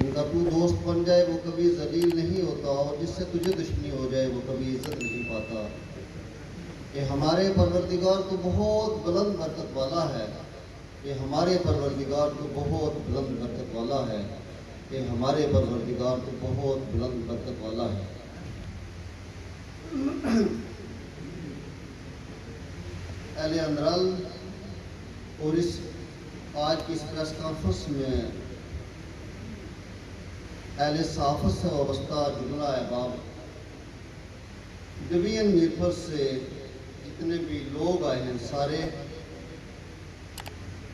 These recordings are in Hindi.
जिनका तू दोस्त बन जाए वो कभी जलील नहीं होता, और जिससे तुझे दुश्मनी हो जाए वो कभी इज्जत नहीं पाता। ये हमारे परवरदिगार तो बहुत बुलंद बरकत वाला है, ये हमारे परवरदिगार तो बहुत बुलंद बरकत वाला है, ये हमारे परवरदिगार तो बहुत बुलंद बरकत वाला है। अहले अंदरल और इस आज की इस प्रेस कॉन्फ्रेंस में अहले सहाफ़त से वाबस्ता जुमला अहबाब डिवीजन मीरपुर से जितने भी लोग आए हैं सारे,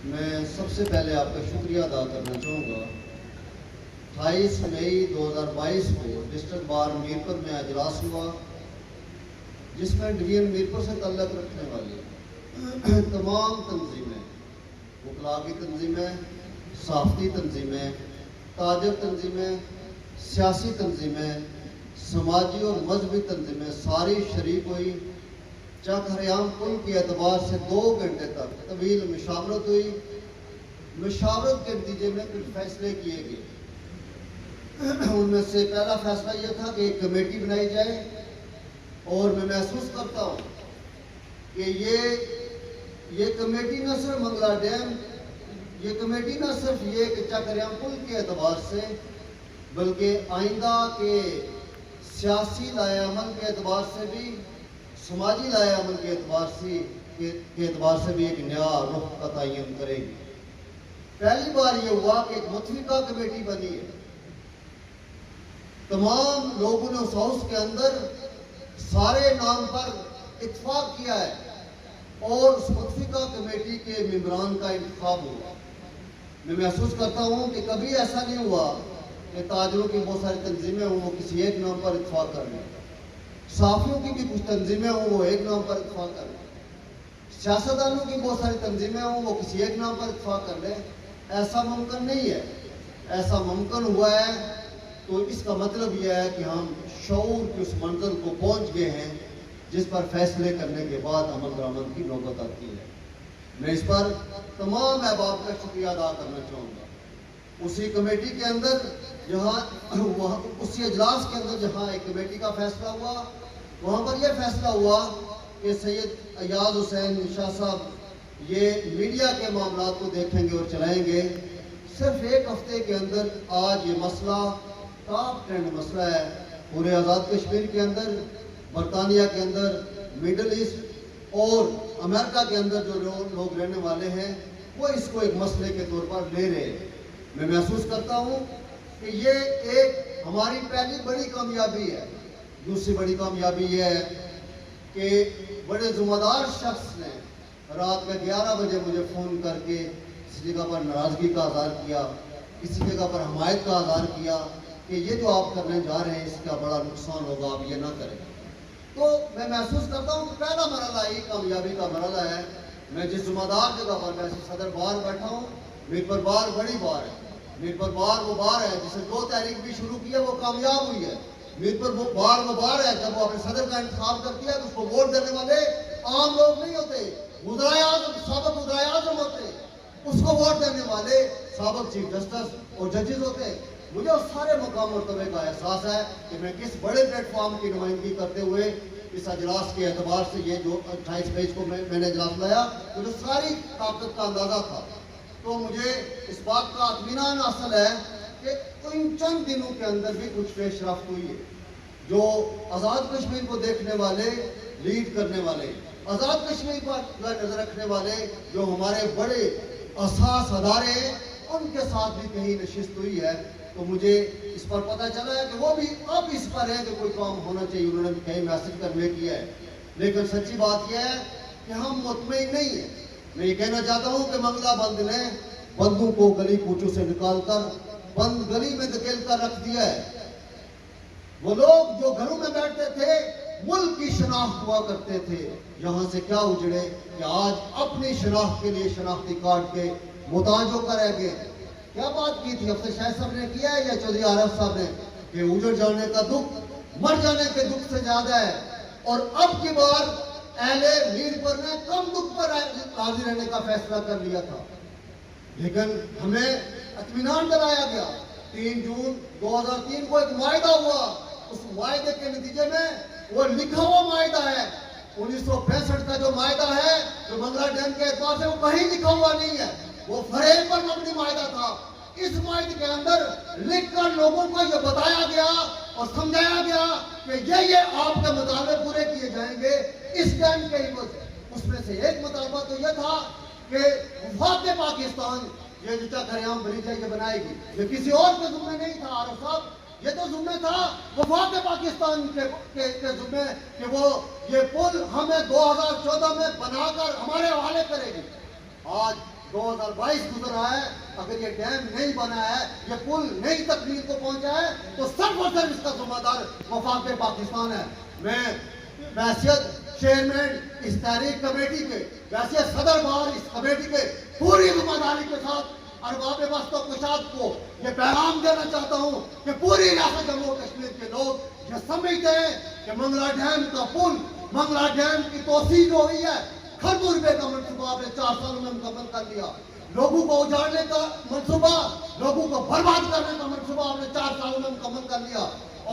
मैं सबसे पहले आपका शुक्रिया अदा करना चाहूँगा। 28 मई 2022 को डिस्ट्रिक्ट बार मीरपुर में अजलास हुआ, जिसमें डिवीजन मीरपुर से तल्लुक़ रखने वाली तमाम तंजीमें, वकला की तंजीमें, सहाफ़ती तंजीमें, ताजर तंजीमें, सियासी तंजीमें, समाजी और मजहबी तंजीमें सारी शरीक हुई। चक-हरियाम पुल के एतबार से 2 घंटे तक तवील मुशावरत हुई। मुशावरत के नतीजे में कुछ फैसले किए गए। उनमें से पहला फैसला यह था कि एक कमेटी बनाई जाए, और मैं महसूस करता हूँ कि ये कमेटी न सिर्फ मंगला डैम, ये कमेटी न सिर्फ ये कि चक-हरियाम पुल के एतबार से, बल्कि आइंदा के सियासी लाए-अमल के एतबार से भी, समाजी लाए-अमल के एतबार से भी एक नया रुख का तयन करेगी। पहली बार ये हुआ कि एक मुतफिका कमेटी बनी है। तमाम लोगों ने उस हाउस के अंदर सारे नाम पर इत्तेफाक किया है, और उस मुतफिका कमेटी के मेंबरान का इंतखाब हुआ। मैं महसूस करता हूँ कि कभी ऐसा नहीं हुआ कि ताजरों की बहुत सारी तंजीमें हों, वो किसी एक नाम पर इत्तेफाक कर लें, साफियों की भी कुछ तंजीमें हों, वो एक नाम पर इत्तेफाक कर लें, सियासतदानों की बहुत सारी तंजीमें हों, वो किसी एक नाम पर इत्तेफाक कर लें। ऐसा मुमकिन नहीं है। ऐसा मुमकिन हुआ है तो इसका मतलब यह है कि हम शऊर की उस मंजिल को पहुँच गए हैं जिस पर फैसले करने के बाद अमल दरामद की नौबत आती है। मैं इस पर तमाम अहबाब का शुक्रिया अदा करना चाहूँगा। उसी कमेटी के अंदर उसी अजलास के अंदर जहाँ एक कमेटी का फैसला हुआ, वहाँ पर यह फैसला हुआ कि सैयद अयाज हुसैन शाह साहब ये मीडिया के मामला को देखेंगे और चलाएंगे। सिर्फ एक हफ्ते के अंदर आज ये मसला टॉप ट्रेंड मसला है पूरे आज़ाद कश्मीर के अंदर, बरतानिया के अंदर, मिडल ईस्ट और अमेरिका के अंदर जो लोग रहने वाले हैं वो इसको एक मसले के तौर पर ले रहे हैं। मैं महसूस करता हूँ कि ये एक हमारी पहली बड़ी कामयाबी है। दूसरी बड़ी कामयाबी ये है कि बड़े ज़िम्मेदार शख्स ने रात में 11 बजे मुझे फ़ोन करके किसी जगह पर नाराज़गी का इज़हार किया, किसी जगह पर हमायत का इज़हार किया कि ये जो आप करने जा रहे हैं इसका बड़ा नुकसान होगा, आप ये ना करें। तो मैं महसूस करता हूँ कि पहला मरहला ही कामयाबी का मरहला है। मैं जिस ज़िम्मेदार जगह पर वैसे सदर बार बैठा हूँ, मीरपुर बार बड़ी बार है। मीरपुर बार वो बार है जिसे 2 तारीख भी शुरू की है, वो कामयाब हुई है। मीरपुर बार वो बार है जब वो अपने सदर का इंतखाब करती है तो उसको वोट देने वाले आम लोग नहीं होते, साबिक वज़ीर आज़म होते, उसको वोट देने वाले साबिक चीफ जस्टिस और जजेस होते। मुझे उस सारे मकाम मरतबे का एहसास है कि मैं किस बड़े प्लेटफॉर्म की नुमाइंदगी करते हुए इस अजलास के एतबार से ये जो 28 पेज को मैंने अजलास लाया, तो जो सारी ताकत का अंदाजा था, तो मुझे इस बात का इत्मीनान हासिल है कि इन चंद दिनों के अंदर भी कुछ पेशरफ्त हुई है। जो आज़ाद कश्मीर को देखने वाले, लीड करने वाले, आज़ाद कश्मीर पर नजर रखने वाले जो हमारे बड़े असास अदारे हैं, उनके साथ भी कहीं नशिस्त हुई है। तो मुझे इस पर पता चला है कि वो भी अब इस पर है कि कोई काम होना चाहिए, उन्होंने भी कहीं मैसेज कन्वे किया है। लेकिन सच्ची बात यह है कि हम मुतमईन नहीं है। मैं ये कहना चाहता हूँ कि मंगला बंद ने बंदों को गली कूचों से निकालकर बंद गली में धकेल कर रख दिया है। वो लोग जो घरों में बैठते थे, मुल्क की शनाख्त हुआ करते थे, यहाँ से क्या उजड़े कि आज अपनी शनाख्त के लिए शनाख्ती कार्ड के मुताज होकर रह गए। क्या बात की थी अफसर शाह साहब ने किया है या चौधरी आरफ साहब ने कि उजड़ जाने का दुख मर जाने के दुख से ज्यादा है। और अब की बार अहले मीरपुर ने कम दुख पर राजी रहने का फैसला कर लिया था, लेकिन हमें इत्मीनान दिलाया गया 3 जून 2003 को एक मायदा हुआ, उस मायदे के नतीजे में वो लिखा हुआ मायदा है। 1965 का जो मायदा है, जो मंगला डैम के एतबार से, वो कहीं लिखा हुआ नहीं है, वो फरेब पर मबनी मायदा था। इस मायदे के अंदर लिखकर लोगों को ये बताया गया और समझाया गया कि ये आपके मुतालबे पूरे किए जाएंगे इस डैम के एवज। उसमें से एक मुतालबा तो यह था कि वफाक पाकिस्तान ये जो चक्करयाम ब्रिज है ये बनाएगी। ये किसी और के जुम्मे नहीं था आरिफ साहब, ये तो जुम्मे था वफाक पाकिस्तान के जुम्मे कि वो ये पुल हमें 2014 में बनाकर हमारे हवाले करेगी। आज 2022 गुजर रहा है, अगर ये डैम नहीं बना है, ये पुल नहीं तकमील को पहुंचा है, तो सिर्फ और सिर्फ इसका जिम्मेदार वफाक पाकिस्तान है। मैं हैसियत चेयरमैन इस तारीख कमेटी के, वैसे सदर बार इस कमेटी के पूरी जिम्मेदारी के साथ अरबाब वस्त व कुशाद को ये पैगाम देना चाहता हूँ कि पूरी रियासत जम्मू कश्मीर के लोग ये समझते हैं कि मंगला डैम का पुल, मंगला डैम की तोसी जो हुई है, खरबों रुपए का मनसूबा आपने 4 सालों में मुकम्मल कर लिया। लोगों को उजाड़ने का मनसूबा, लोगों को बर्बाद करने का मनसूबा आपने 4 सालों में मुकम्मल कर लिया।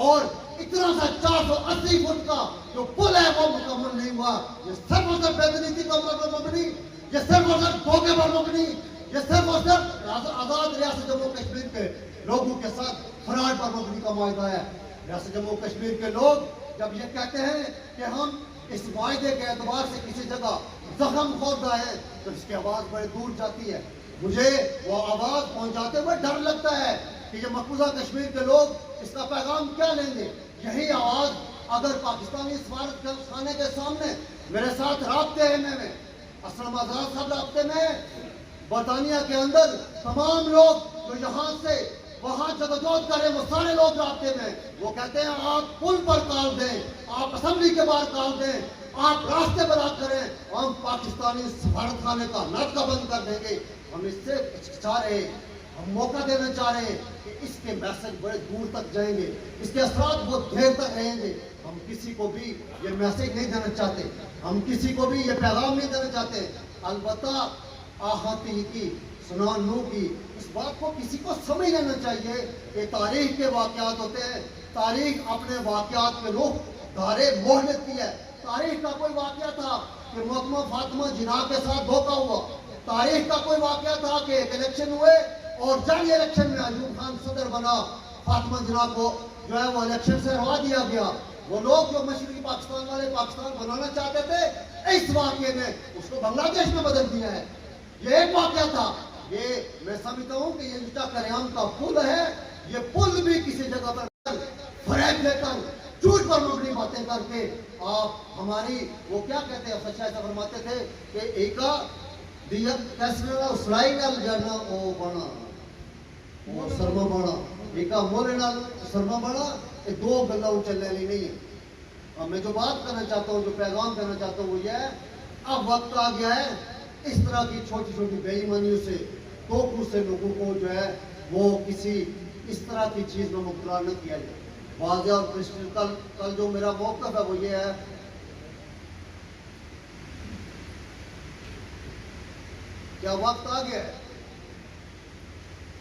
और इतना सा 480 फुट का जो पुल है वो मुकम्मल नहीं हुआ। ये सिर्फ और सिर्फ बेतनीति का पर मबनी, ये सिर्फ और सिर्फ धोखे पर मबनी, ये सिर्फ और सिर्फ आजाद रियासत जम्मू कश्मीर के लोगों के साथ फराड पर मबनी का मायदा है। रियासत जम्मू कश्मीर के लोग जब ये कहते हैं कि हम इस मायदे के एतबार से किसी जगह जख्म खोदा है, तो इसकी आवाज बड़े दूर जाती है। मुझे वो आवाज पहुंचाते हुए डर लगता है कि ये मकबूजा कश्मीर के लोग इसका पैगाम क्या लेंगे। यही आवाज अगर पाकिस्तानी सफारत खाने के सामने मेरे साथ राब्ते हैं में असलम आजाद साहब राब्ते में, बरतानिया के अंदर तमाम लोग जो यहाँ से वहां जदोजहद करें, वो सारे लोग राब्ते में, वो कहते हैं आप पुल पर कॉल दें, आप असेंबली के बाहर कॉल दें, आप रास्ते पर करें, हम पाकिस्तानी सफारत खाने का नाटका बंद कर देंगे। हम इससे चाह रहे, हम मौका देना चाह रहे हैं कि इसके मैसेज बड़े दूर तक जाएंगे, इसके असरात बहुत देर तक रहेंगे। हम किसी को भी ये मैसेज नहीं देना चाहते, हम किसी को भी ये पैगाम नहीं देना चाहते। अलबत्ता आहती की सुनानू की इस बात को किसी को समझ लेना चाहिए कि तारीख के वाकयात होते हैं, तारीख अपने वाकयात के लोग धारे मोड़ लेती है। तारीख का कोई वाकया था कि मोहतरमा फातिमा जिन्ना के साथ धोखा हुआ, तारीख का कोई वाकया था कि एक इलेक्शन हुए और जंग इलेक्शन में अयूब खान सदर बना, फातिमा जिन्ना को जो है वो इलेक्शन से हटवा दिया गया। वो लोग जो मशरकी पाकिस्तान वाले पाकिस्तान बनाना चाहते थे, इस वाकये ने उसको बांग्लादेश में बदल दिया है। ये एक वाकया था। ये मैं समझता हूँ कि ये जो चक्करयाम का पुल है, ये पुल भी किसी जगह पर फरेब लेकर झूठ पर मबनी बातें करके आप हमारी वो क्या कहते हैं, सच्चाई से फरमाते थे कि एका दिया कैसे उसलाई नाल जाना ओ बना वो शर्मा बना, एका मोले नाल शर्मा बना, ये दो गल्ला चलने वाली नहीं है। अब मैं जो बात करना चाहता हूँ, जो पैगाम देना चाहता हूँ वो ये है, अब वक्त आ गया है इस तरह की छोटी छोटी बेईमानियों से, तोकू से लोगों को जो है वो किसी इस तरह की चीज में मुबतला न किया जाए। वाज़ेह और क्रिस्टल कल जो मेरा मौक़िफ़ है वो ये है, क्या वक्त आ गया है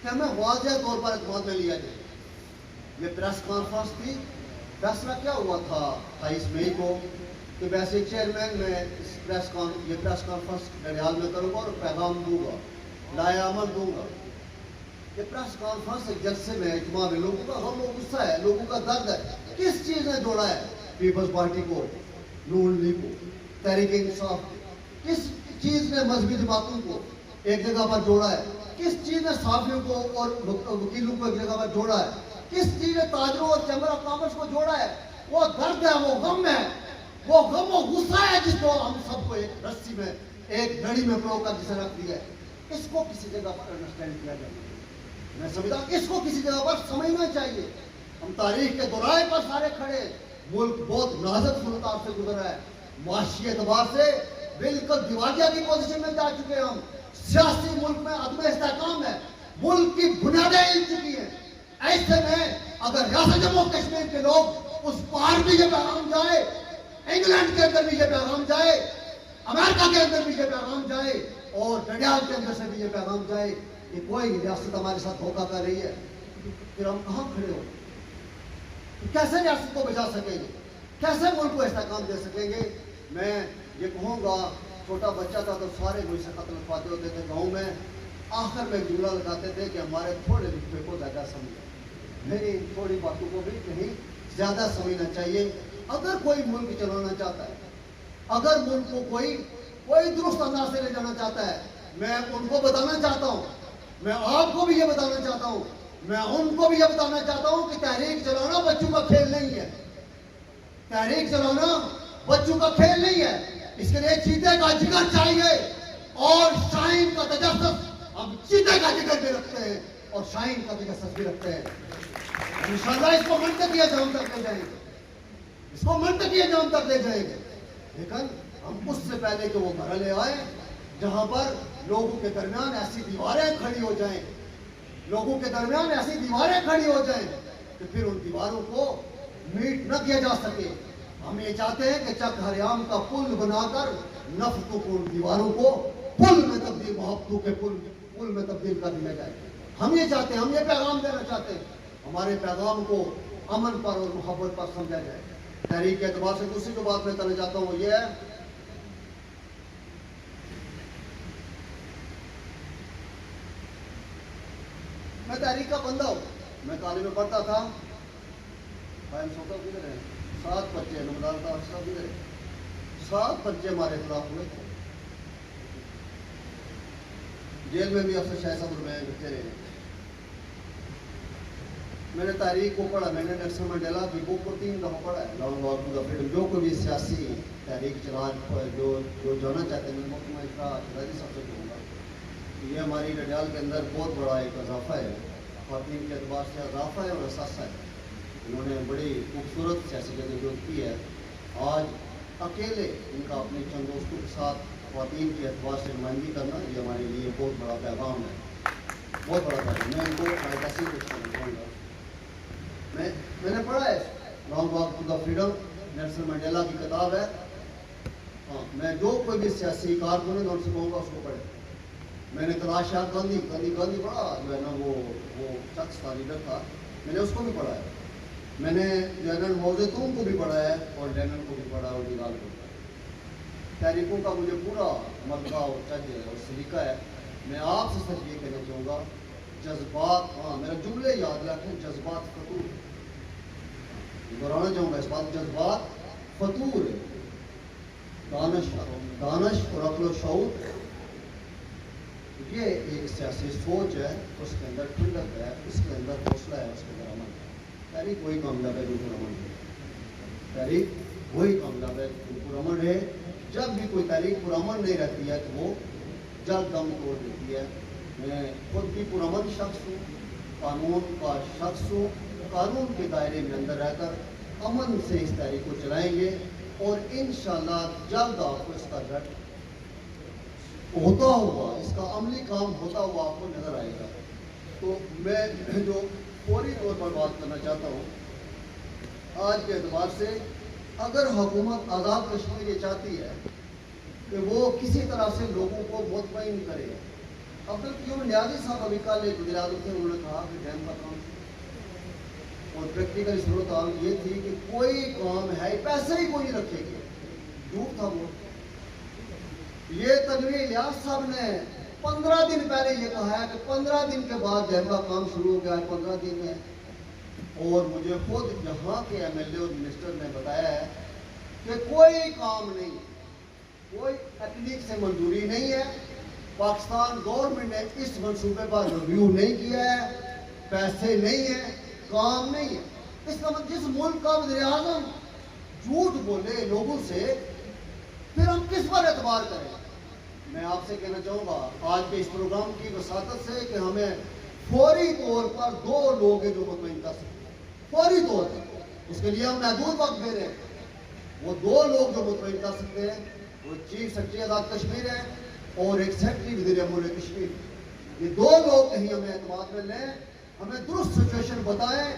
कि हमें वाज़ेह तौर पर एतमाद में लिया जाए। ये प्रेस कॉन्फ्रेंस थी, फैसला क्या हुआ था 28 मई को कि वैसे चेयरमैन मैं इस प्रेस कॉन्फ्रेंस डरियाल में करूँगा और पैगाम दूंगा, लायामल दूंगा। ये प्रेस कॉन्फ्रेंस एक जलसे में इज्मा में लोगों का गम और गुस्सा है, लोगों का दर्द है। किस चीज़ ने जोड़ा है पीपल्स पार्टी को, नून लीग को, तहरीक इंसाफ को? किस चीज़ ने मजहबी जमातों को एक जगह पर जोड़ा है? किस चीज़ ने साफियों को और वकीलों को एक जगह पर जोड़ा है? किस चीज़ ने ताजरों और चैम्बर ऑफ कॉमर्स को जोड़ा है? वो दर्द है, वो गम है, वो गम और गुस्सा है जिसको हम सबको एक रस्सी में, एक घड़ी में परोकर जिसे रख दिया है। इसको किसी जगह पर अंडरस्टैंड किया जाए। मैं समझता इसको किसी जगह पर समझना चाहिए। हम तारीख के दोराहे पर सारे खड़े, मुल्क बहुत नाजुक सुल्तान से गुजरा है, माशी एतबार से बिल्कुल दिवालिया की पोजीशन में जा चुके हैं। हम सियासी मुल्क में अदम इस्तेहकाम है, मुल्क की बुनियादें हिल चुकी हैं। ऐसे में अगर रियासत जम्मू कश्मीर के लोग उस पार भी ये पैगाम जाए, इंग्लैंड के अंदर भी ये पैगाम जाए, अमेरिका के अंदर भी ये पैगाम जाए और डडियाल के अंदर से भी ये पैगाम जाए कि कोई रियासत हमारे साथ धोखा कर रही है, फिर हम कहाँ खड़े हो? तो कैसे रियासत को बचा सकेंगे? कैसे मुल्क को ऐसा काम दे सकेंगे? मैं ये कहूँगा, छोटा बच्चा था तो सारे मुझसे कत्ल पाते होते थे गाँव में। आखिर में जुमला लगाते थे कि हमारे थोड़े रुपये को ज़्यादा समझो। मेरी थोड़ी बातों को भी कहीं ज़्यादा समझना चाहिए। अगर कोई मुल्क चलाना चाहता है, अगर मुल्क को कोई दुरुस्त अंदाज से ले जाना चाहता है, मैं उनको बताना चाहता हूँ, मैं आपको भी ये बताना चाहता हूँ, मैं उनको भी ये बताना चाहता हूँ कि तहरीक चलाना बच्चों का खेल नहीं है। तहरीक चलाना बच्चों का खेल नहीं है। इसके लिए चीते का जिगर चाहिए और शाहीन का तजस्सुस। हम चीते का जिगर भी रखते हैं और शाहीन का तजस्सुस भी रखते हैं। इंशाअल्लाह इसको मंतकीय जाम तक ले जाएंगे, इसको मंतकीय जाम तक ले जाएंगे। लेकिन हम उससे पहले कि वो मरहले आए जहां पर लोगों के दरमियान ऐसी दीवारें खड़ी हो जाएं, लोगों के दरमियान ऐसी दीवारें खड़ी हो जाएं कि फिर उन दीवारों को मीट न किया जा सके। हम ये चाहते हैं कि चक हरियाम का पुल बनाकर नफरतों को, उन दीवारों को पुल में तब्दील, मोहब्बतों के पुल में तब्दील कर दिया जाए। हम ये चाहते हैं, हम ये पैगाम देना चाहते हैं, हमारे पैगाम को अमन पर और मोहब्बत पर समझा जाए। तहरीक के एतबार से दूसरी जो बात मैं करना चाहता हूँ वो ये है, मैं तहरीक का बंदा हूँ। मैं कॉलेज में पढ़ता था, किधर है, 7 बच्चे नमदार का सब किधर है, 7 बच्चे हमारे खिलाफ हुए थे। जेल में भी अफसर शाह साहब में बच्चे रहे। मैंने तारीख को पढ़ा, मैंने नेल्सन मंडेला की बुक को 3 दफ़ा पढ़ा है, long walk to the freedom. जो कोई भी सियासी तहरीक चला जो जाना चाहते हैं, मैं शहजादी सबसे कहूँगा ये हमारी रडाल के अंदर बहुत बड़ा एक इजाफा है, ख़वातीन के अतबार से इजाफा है और असासा है। इन्होंने बड़ी खूबसूरत सियासी जदोजहद की है। आज अकेले इनका अपने चंद दोस्तों के साथ ख़वातीन के अतबार से नुमाइंदगी करना, ये हमारे लिए बहुत बड़ा पैगाम है, बहुत बड़ा पैगाम। मैं इनको ऐसी कुछ करना चाहूँगा। मैंने पढ़ा है long walk to the freedom, Nelson Mandela की किताब है। हाँ, मैं जो कोई भी सियासी कारकुन है उनसे कहूँगा उसको पढ़े। मैंने कैलाश गांधी पढ़ा, जो है ना वो शख्स था, लीडर था, मैंने उसको भी पढ़ा है। मैंने जनरल मौजूदून को भी पढ़ा है और लेनिन को भी पढ़ा और निगाल को पढ़ा। तहरीकों का मुझे पूरा मरका और चज और सलीका है। मैं आपसे सच ये कहना चाहूँगा, जज्बात, हाँ मेरा जुमले याद रखें, जज्बात फतूर, दोहराना चाहूँगा इस बात, जज्बात फतूर है, दानश और अक्ल व शऊर ये एक सियासी सोच है, उसके अंदर ठंडक है, उसके अंदर हौसला है, उसके अंदर अमन है। तारीख वही कामयाब है जो पुरअमन है, तारीख वही कामयाब है जो पुरअमन है। जब भी कोई तारीख पुरअमन नहीं रहती है तो वो जल्द दम तोड़ देती है। मैं खुद भी पुरअमन शख्स हूँ, कानून का शख्स हूँ, कानून के दायरे में अंदर रहकर अमन से इस तारीख को चलाएंगे और इंशाअल्लाह जल्द आपको इसका रिजल्ट होता हुआ, इसका अमली काम होता हुआ आपको नजर आएगा। तो मैं जो फौरी तौर पर बात करना चाहता हूँ, आज के एतबार से अगर हुकूमत आज़ाद कश्मीर ये चाहती है कि वो किसी तरह से लोगों को मुतमईन करे, अब्दुल क़य्यूम नियाज़ी साहब अभी कल एक वज़ीर आज़म थे, उन्होंने कहा कि डैम का काम, और प्रैक्टिकल सूरत हाल ये थी कि कोई काम है, पैसे ही कोई रखेंगे, झूठ था वो। ये तनवीर इलियास साहब ने 15 दिन पहले ये कहा है कि 15 दिन के बाद डैम का काम शुरू हो गया है, 15 दिन में। और मुझे खुद यहाँ के MLA और मिनिस्टर ने बताया है कि कोई काम नहीं, कोई तकनीक से मंजूरी नहीं है, पाकिस्तान गवर्नमेंट ने इस मंसूबे पर रिव्यू नहीं किया है, पैसे नहीं है, काम नहीं है। इसका मतलब जिस मुल्क का वज़ीर आज़म झूठ बोले लोगों से, फिर हम किस पर एतबार करें। मैं आपसे कहना चाहूँगा आज के इस प्रोग्राम की वसातत से कि हमें फौरी तौर पर 2 लोग हैं जो मुतमईन कर सकते हैं, फौरी तौर पर। उसके लिए हम महदूद वक्त दे रहे हैं। वो 2 लोग जो मुतमईन कर सकते हैं वो चीफ सेक्रेटरी आज़ाद कश्मीर है और एक सेक्रेटरी वज़ीर अमूर कश्मीर। ये 2 लोग कहीं हमें एतमाद में लें, हमें दुरुस्त सिचुएशन बताएं।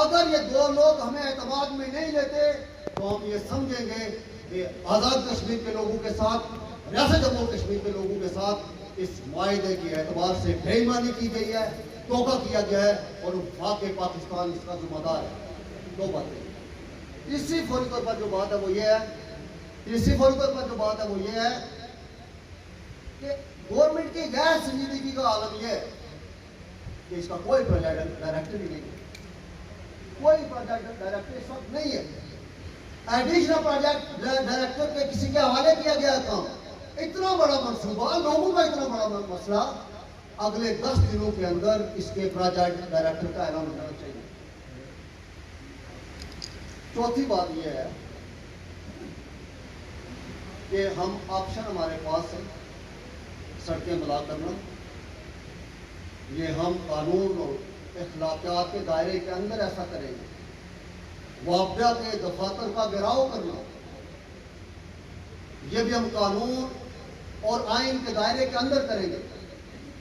अगर ये 2 लोग हमें एतमाद में नहीं लेते तो हम ये समझेंगे कि आज़ाद कश्मीर के लोगों के साथ, रियासत जम्मू कश्मीर के लोगों के साथ इस मायदे के एतबार से बेईमानी की गई है। धोखा किया गया है और वफाक पाकिस्तान इसका जिम्मेदार है। दो बातें। तीसरी फौरी तौर पर जो बात है वो ये है, तीसरी फौरी तौर पर जो बात है वो ये है कि गवर्नमेंट की गैर संजीदगी का आलम यह है कि इसका कोई प्रोजेक्ट डायरेक्टर ही नहीं है, कोई प्रोजेक्ट डायरेक्टर इस वक्त नहीं है। एडिशनल प्रोजेक्ट डायरेक्टर के किसी के हवाले किया गया काम, इतना बड़ा मंसूबा, लोगों का इतना बड़ा मसला, अगले 10 दिनों के अंदर इसके प्रोजेक्ट डायरेक्टर का ऐलान होना चाहिए। चौथी बात यह है कि हम ऑप्शन हमारे पास है सड़कें बुला करना, ये हम कानून और इख्लाकियात के दायरे के अंदर ऐसा करेंगे। मुआवजा के दफातर का घेराव करना, ये भी हम कानून और आइन के दायरे के अंदर करेंगे।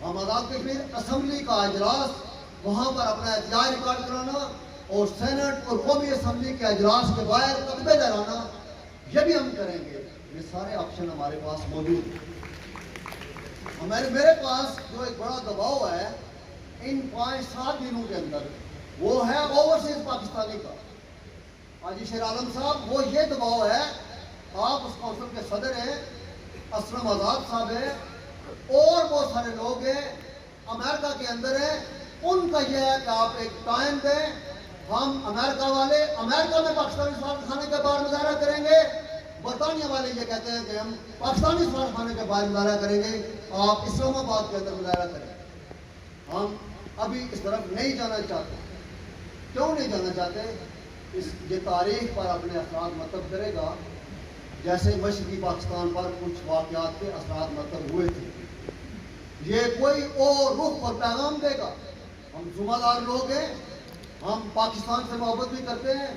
हम आज़ाद कश्मीर असम्बली का इजलास वहां पर अपना एहतजाज रिकॉर्ड कराना और सेनेट और कौमी असम्बली के इजलास के बाहर कदमे लहराना, ये भी हम करेंगे। ये सारे ऑप्शन हमारे पास मौजूद हैं। मेरे पास जो एक बड़ा दबाव है इन 5-7 दिनों के अंदर, वो है ओवरसीज पाकिस्तानी का। हाजी शेर आलम साहब, वो ये दबाव है, आप उस काउंसिल के सदर हैं, असलम आज़ाद साहब हैं और बहुत सारे लोग हैं अमेरिका के अंदर हैं, उनका यह है कि आप एक टाइम दें, हम अमेरिका वाले अमेरिका में पाकिस्तानी सफारतखाने के बाहर मुजाहरा करेंगे, बरतानिया वाले ये कहते हैं कि हम पाकिस्तानी सफारतखाने के बाहर मुजाहरा करेंगे, आप इस्लामाबाद के अंदर मुजाहरा करें। हम अभी इस तरफ नहीं जाना चाहते। क्यों नहीं जाना चाहते? ये तारीख पर अपने असरात मतलब करेगा, जैसे मशरकी पाकिस्तान पर कुछ वाक़यात के असरात मतलब हुए थे। ये कोई और रुख पर पैगाम देगा। हम जुम्मेदार लोग हैं, हम पाकिस्तान से मोहब्बत भी करते हैं,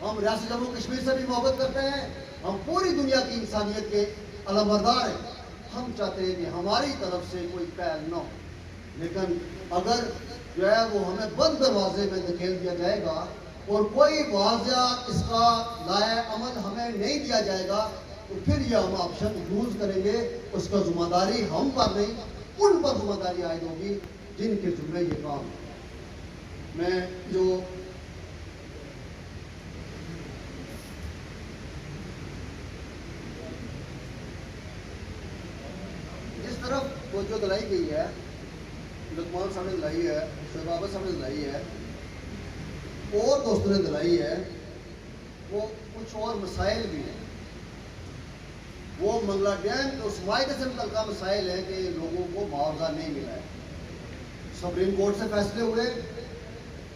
हम रियासत जम्मू कश्मीर से भी मोहब्बत करते हैं, हम पूरी दुनिया की इंसानियत के अलमबरदार हैं। हम चाहते हैं कि हमारी तरफ से कोई पहल न हो, लेकिन अगर जो है वो हमें बंद दरवाजे में धकेल दिया जाएगा और कोई वाज़ा इसका लाए अमल हमें नहीं दिया जाएगा, तो फिर ये हम ऑप्शन यूज करेंगे। उसका जिम्मेदारी हम पर नहीं, उन पर जिम्मेदारी आयद होगी जिनके जुम्मे ये काम है। मैं जो जिस तरफ वो जो दिलाई गई है, लुकमान साहब ने दिलाई है, शहबाब साहब ने दिलाई है और दोस्तों ने दिलाई है, वो कुछ और मसाइल भी हैं। वो मंगला डैम के उस वायदे से मुतल्लिक़ मसाइल है कि लोगों को मुआवजा नहीं मिला है। सुप्रीम कोर्ट से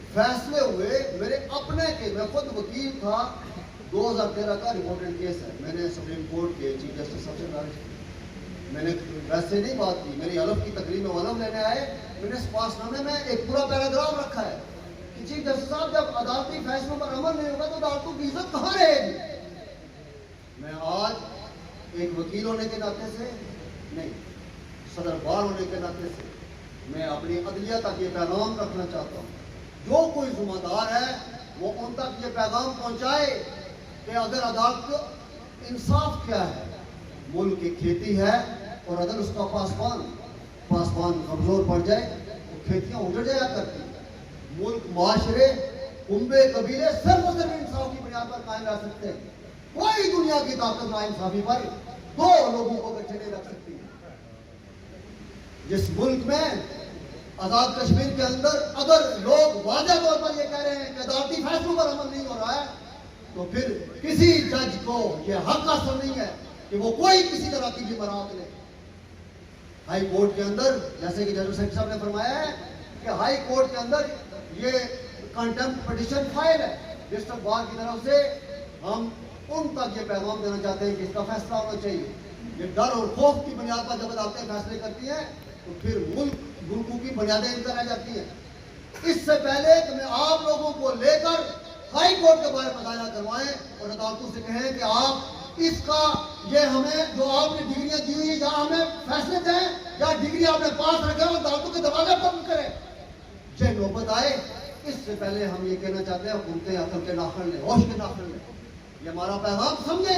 फैसले हुए, मेरे अपने के, मैं खुद वकील था, 2013 का रिपोर्टेड केस है। मैंने सुप्रीम कोर्ट के चीफ जस्टिस साहब से बात की, मैंने वैसे नहीं बात की, मेरी हलफ की तकरीर में वलम लेने आए, मैंने पासनामे में एक पूरा पैराग्राफ रखा है कि चीफ जस्टिस साहब जब अदालती फैसलों पर अमल नहीं होगा तो अदालतों की इज्जत कहाँ रहेगी। मैं आज एक वकील होने के नाते से नहीं, सदर बार होने के नाते से मैं अपनी अदलिया तक ये पैगाम रखना चाहता हूँ, जो कोई जिम्मेदार है वो उन तक ये पैगाम पहुँचाए कि अगर अदालत इंसाफ क्या है, मुल्क की खेती है और अगर उसका पासबान कमजोर पड़ जाए तो खेतियां उजड़ जाया करती हैं। मुल्क, माशरे, कुंबे, कबीले सिर्फ और सिर्फ इंसाफ की बुनियाद पर कायम रह सकते हैं। कोई दुनिया की ताकत नाइंसाफी पर दो लोगों को इकट्ठे नहीं रख सकती। जिस मुल्क में आजाद कश्मीर के अंदर अगर लोग वाज़ेह तौर पर यह कह रहे हैं कि अदालती फैसलों पर अमल नहीं हो रहा है, तो फिर किसी जज को यह हक हासिल नहीं है कि वो कोई किसी तरह की भी बरात ले। हाई कोर्ट के अंदर, जैसे कि जज सेक्रेटरी साहब ने फरमाया है कि हाई कोर्ट के अंदर ये कंटेम्प्ट पिटीशन फाइल है, डिस्ट्रिक्ट बार की तरफ से हम उन तक ये पैगाम देना चाहते हैं कि इसका फैसला होना चाहिए। ये डर और खौफ की बुनियाद पर जब अदालतें फैसले करती हैं तो फिर मुल्कों की बुनियादें इन तरह जाती हैं। इससे पहले कि मैं आप लोगों को लेकर हाई कोर्ट के बारे में मुजाहरा करवाएं और अदालतों से कहें कि आप इसका ये हमें जो आपने डिग्रियां दी हुई या हमें फैसले दें या डिग्री आपने पास रखे और अदालतों के दरवाजे बंद करें, ये नौबत आए, इससे पहले हम ये कहना चाहते हैं हुकूमतें अकल के नाखन लें, होश के नाखन लें। ये हमारा पैगाम समझे,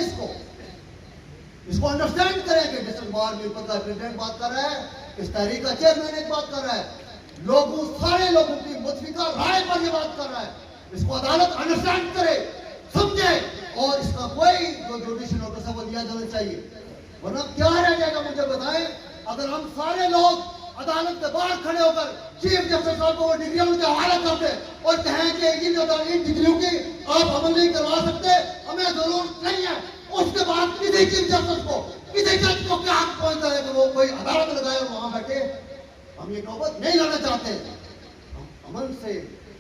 इसको अंडरस्टैंड करें कि डिस्ट्रिक्ट बार में प्रेसिडेंट बात कर रहा है, इस तहरीक का चेयरमैन एक बात कर रहा है, लोगों, सारे लोगों की मुतफिका राय पर ये बात कर रहा है। इसको अदालत अंडरस्टैंड करे, समझे, और इसका कोई जो जुडिशियल नोटिस है वो दिया जाना चाहिए। वरना क्या रह जाएगा मुझे बताएं, अगर हम सारे लोग अदालत के बाहर खड़े होकर चीफ जस्टिस साहब को डिग्रियों के हवाले करते और कहें कि इन डिग्रियों की आप अमल नहीं करवा सकते, हमें जरूरत नहीं है, उसके बाद किसी चीफ जस्टिस को, किसी जज को क्या हक पहुंचता है कि वो कोई अदालत लगाए और वहां बैठे? हम ये नौबत नहीं लाना चाहते। हम अमन से,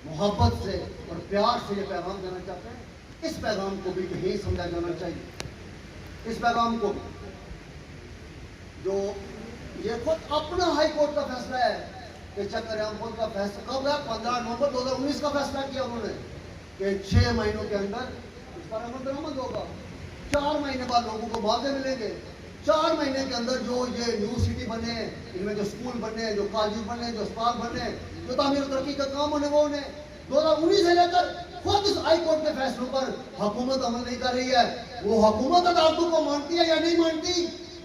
मोहब्बत से और प्यार से ये पैगाम देना चाहते हैं। इस पैगाम को भी यही समझा जाना चाहिए। इस पैगाम को भी, जो ये खुद अपना हाई कोर्ट का फैसला है कि चक्करयामपुर का फैसला कब है, 15 नवंबर 2019 का फैसला किया उन्होंने कि 6 महीनों के अंदर इस पर अमल दरामद होगा। 4 महीने बाद लोगों को मुआवजे मिलेंगे। 4 महीने के अंदर जो ये न्यू सिटी बने, इनमें जो स्कूल बने, जो कॉलेज बने, जो अस्पताल बने, जो तामीर तरक्की का काम होने वो उन्हें 2019 से लेकर खुद इस हाई कोर्ट के फैसलों पर हुकूमत अमल नहीं कर रही है। वो हुकूमत अदालतों को मानती है या नहीं मानती,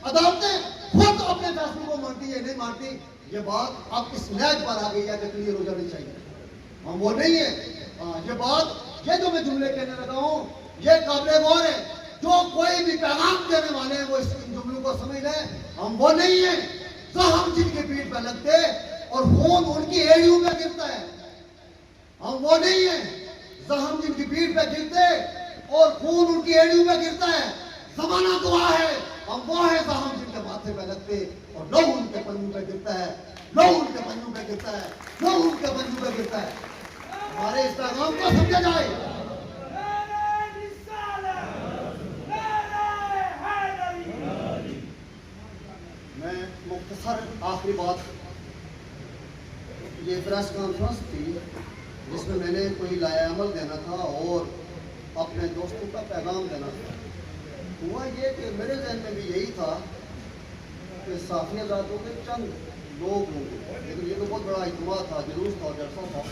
अदालतें खुद अपने फैसलों को मानती है नहीं मानती, ये बात अब इस लैज पर आ गई है कि क्लियर हो जानी चाहिए। हम वो नहीं है। ये बात, ये जो मैं जुमले कहने लगा हूं, ये काबिल गौर है। जो कोई भी पैगाम देने वाले हैं वो इस जुमलों को समझ लें। हम वो नहीं है जहम जिनकी पीठ पर लगते और खून उनकी एड़ियों में गिरता है। हम वो नहीं है जहम जिनकी पीठ पर गिरते और खून उनकी एड़ियों में गिरता है। जमाना दुआ है, हम वो है जहम जिनके माथे पे लगते और लोग उनके पन्नू पे गिरता है, लोग उनके पन्नू पे गिरता है, लोग उनके पन्नू पे गिरता है। हमारे इस पैगाम को समझा जाए। मैं मुख्तसर आखिरी बात, ये प्रेस कॉन्फ्रेंस थी जिसमें मैंने कोई लाया अमल देना था और अपने दोस्तों का पैगाम देना था। हुआ ये कि मेरे जहन में भी यही था कि साफी आज़ादों के चंद लोग होंगे, लेकिन ये तो बहुत बड़ा इज्तिमा था, जुलूस था, जलसा था।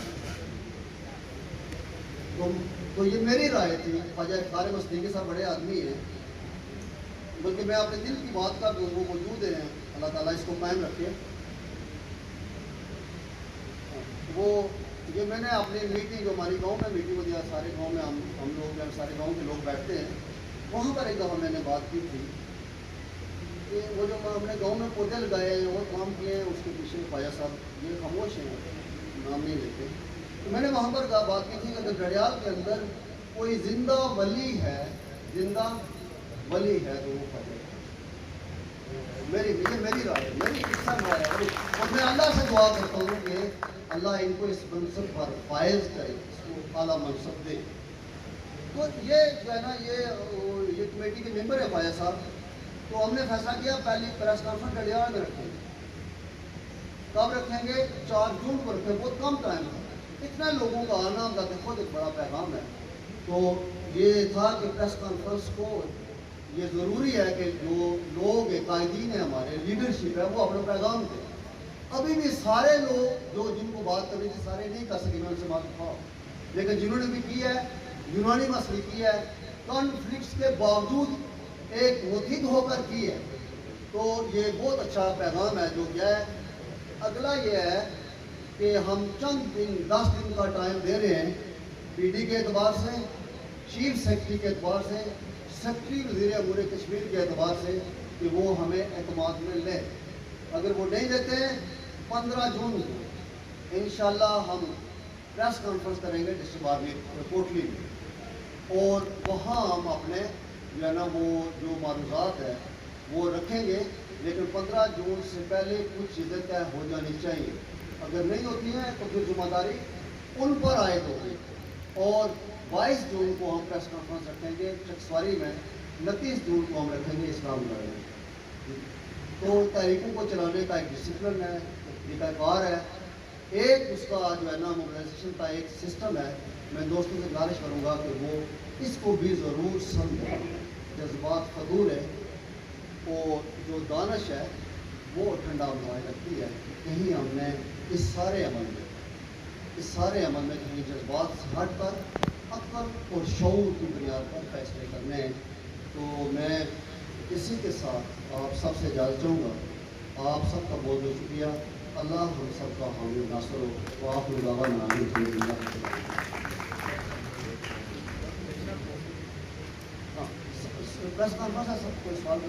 तो ये मेरी राय थी। ख्वाजा इफ्तार मस्ती के साथ बड़े आदमी हैं, बल्कि मैं अपने दिल की बात का वो मौजूद है, अल्लाह ताला इसको कायम रखे। वो ये मैंने अपनी मीटिंग, जो हमारी गांव में मीटिंग होती है, सारे गांव में हम लोग सारे गांव के लोग बैठते हैं, वहाँ पर एक दफ़ा मैंने बात की थी कि वो जो हमने गांव में पौधे लगाए हैं और काम किए हैं, उसके पीछे ख्वाजा साहब ये खामोश हैं, नाम नहीं लेते। तो मैंने वहाँ पर बात की थी कि अगर घड़ियाल के अंदर कोई जिंदा वली है, जिंदा वली है तो वो ख्वाजा। मेरी राय, मेरी इच्छा राय है, और मैं अल्लाह से दुआ करता हूँ कि अल्लाह इनको इस मनसब पर फायज करे, इसको आला मनसब दे। तो ये जो है ना, ये कमेटी के मेंबर है ख्वाजा साहब, तो हमने फैसला किया पहली प्रेस कॉन्फ्रेंस घड़ियाल में रखेंगे। कब रखेंगे? 4 जून को रखेंगे। बहुत कम टाइम था, इतना लोगों का आना का तो खुद एक बड़ा पैगाम है। तो ये था कि प्रेस कॉन्फ्रेंस को ये ज़रूरी है कि जो लोग कायदीन है, हमारे लीडरशिप है, वो अपना पैगाम दें। अभी भी सारे लोग जो जिनको बात करनी थी सारे नहीं कर सके, मैं उनसे बात था, लेकिन जिन्होंने भी की है, यूनानी मसले की है, कॉन्फ्लिक्ट्स के बावजूद एक मुतहिद होकर की है। तो ये बहुत अच्छा पैगाम है जो क्या है। अगला ये है कि हम चंद दिन, 10 दिन का टाइम दे रहे हैं PD के एतबार से, चीफ सेक्रेटरी के एतबार से, सेक्रेटरी वज़ीर अमूर कश्मीर के एतबार से, कि वो हमें एतमाद में लें। अगर वो नहीं लेते हैं, 15 जून को इंशाल्लाह हम प्रेस कॉन्फ्रेंस करेंगे डिस्ट्रिक्ट आर्मी कोटली में, और वहाँ हम अपने जो है ना वो जो मारूजात है वो रखेंगे। लेकिन 15 जून से पहले कुछ चीज़ें तय हो जानी चाहिए। अगर नहीं होती हैं तो फिर जिम्मेदारी उन पर आयद होगी। और 22 जून को हम प्रेस कॉन्फ्रेंस रखेंगे चकसवारी में, 29 जून को हम रखेंगे इस्लामगढ़ में। तो तहरीकों को चलाने का एक डिसिप्लिन है, तरीक़ाकार है, एक उसका जो है ना मोबिलाइजेशन का एक सिस्टम है। मैं दोस्तों से गुजारिश करूँगा कि वो इसको भी ज़रूर समझें। जज्बात फदूल है और जो दानिश है वो ठंडा बनाए रखती है। कहीं हमने इस सारे अमल में कहीं जज्बात से हट कर अक्ल और शऊर की बुनियाद पर फैसले करने हैं। तो मैं इसी के साथ आप सबसे इजाज़त चाहूँगा। आप सबका बहुत बहुत शुक्रिया। अल्लाह हम सबका हामी नासर हो। वाखिर दावाना अल्हम्दुलिल्लाह। प्रेस कॉन्फ्रेंस है, सब कोई सवाल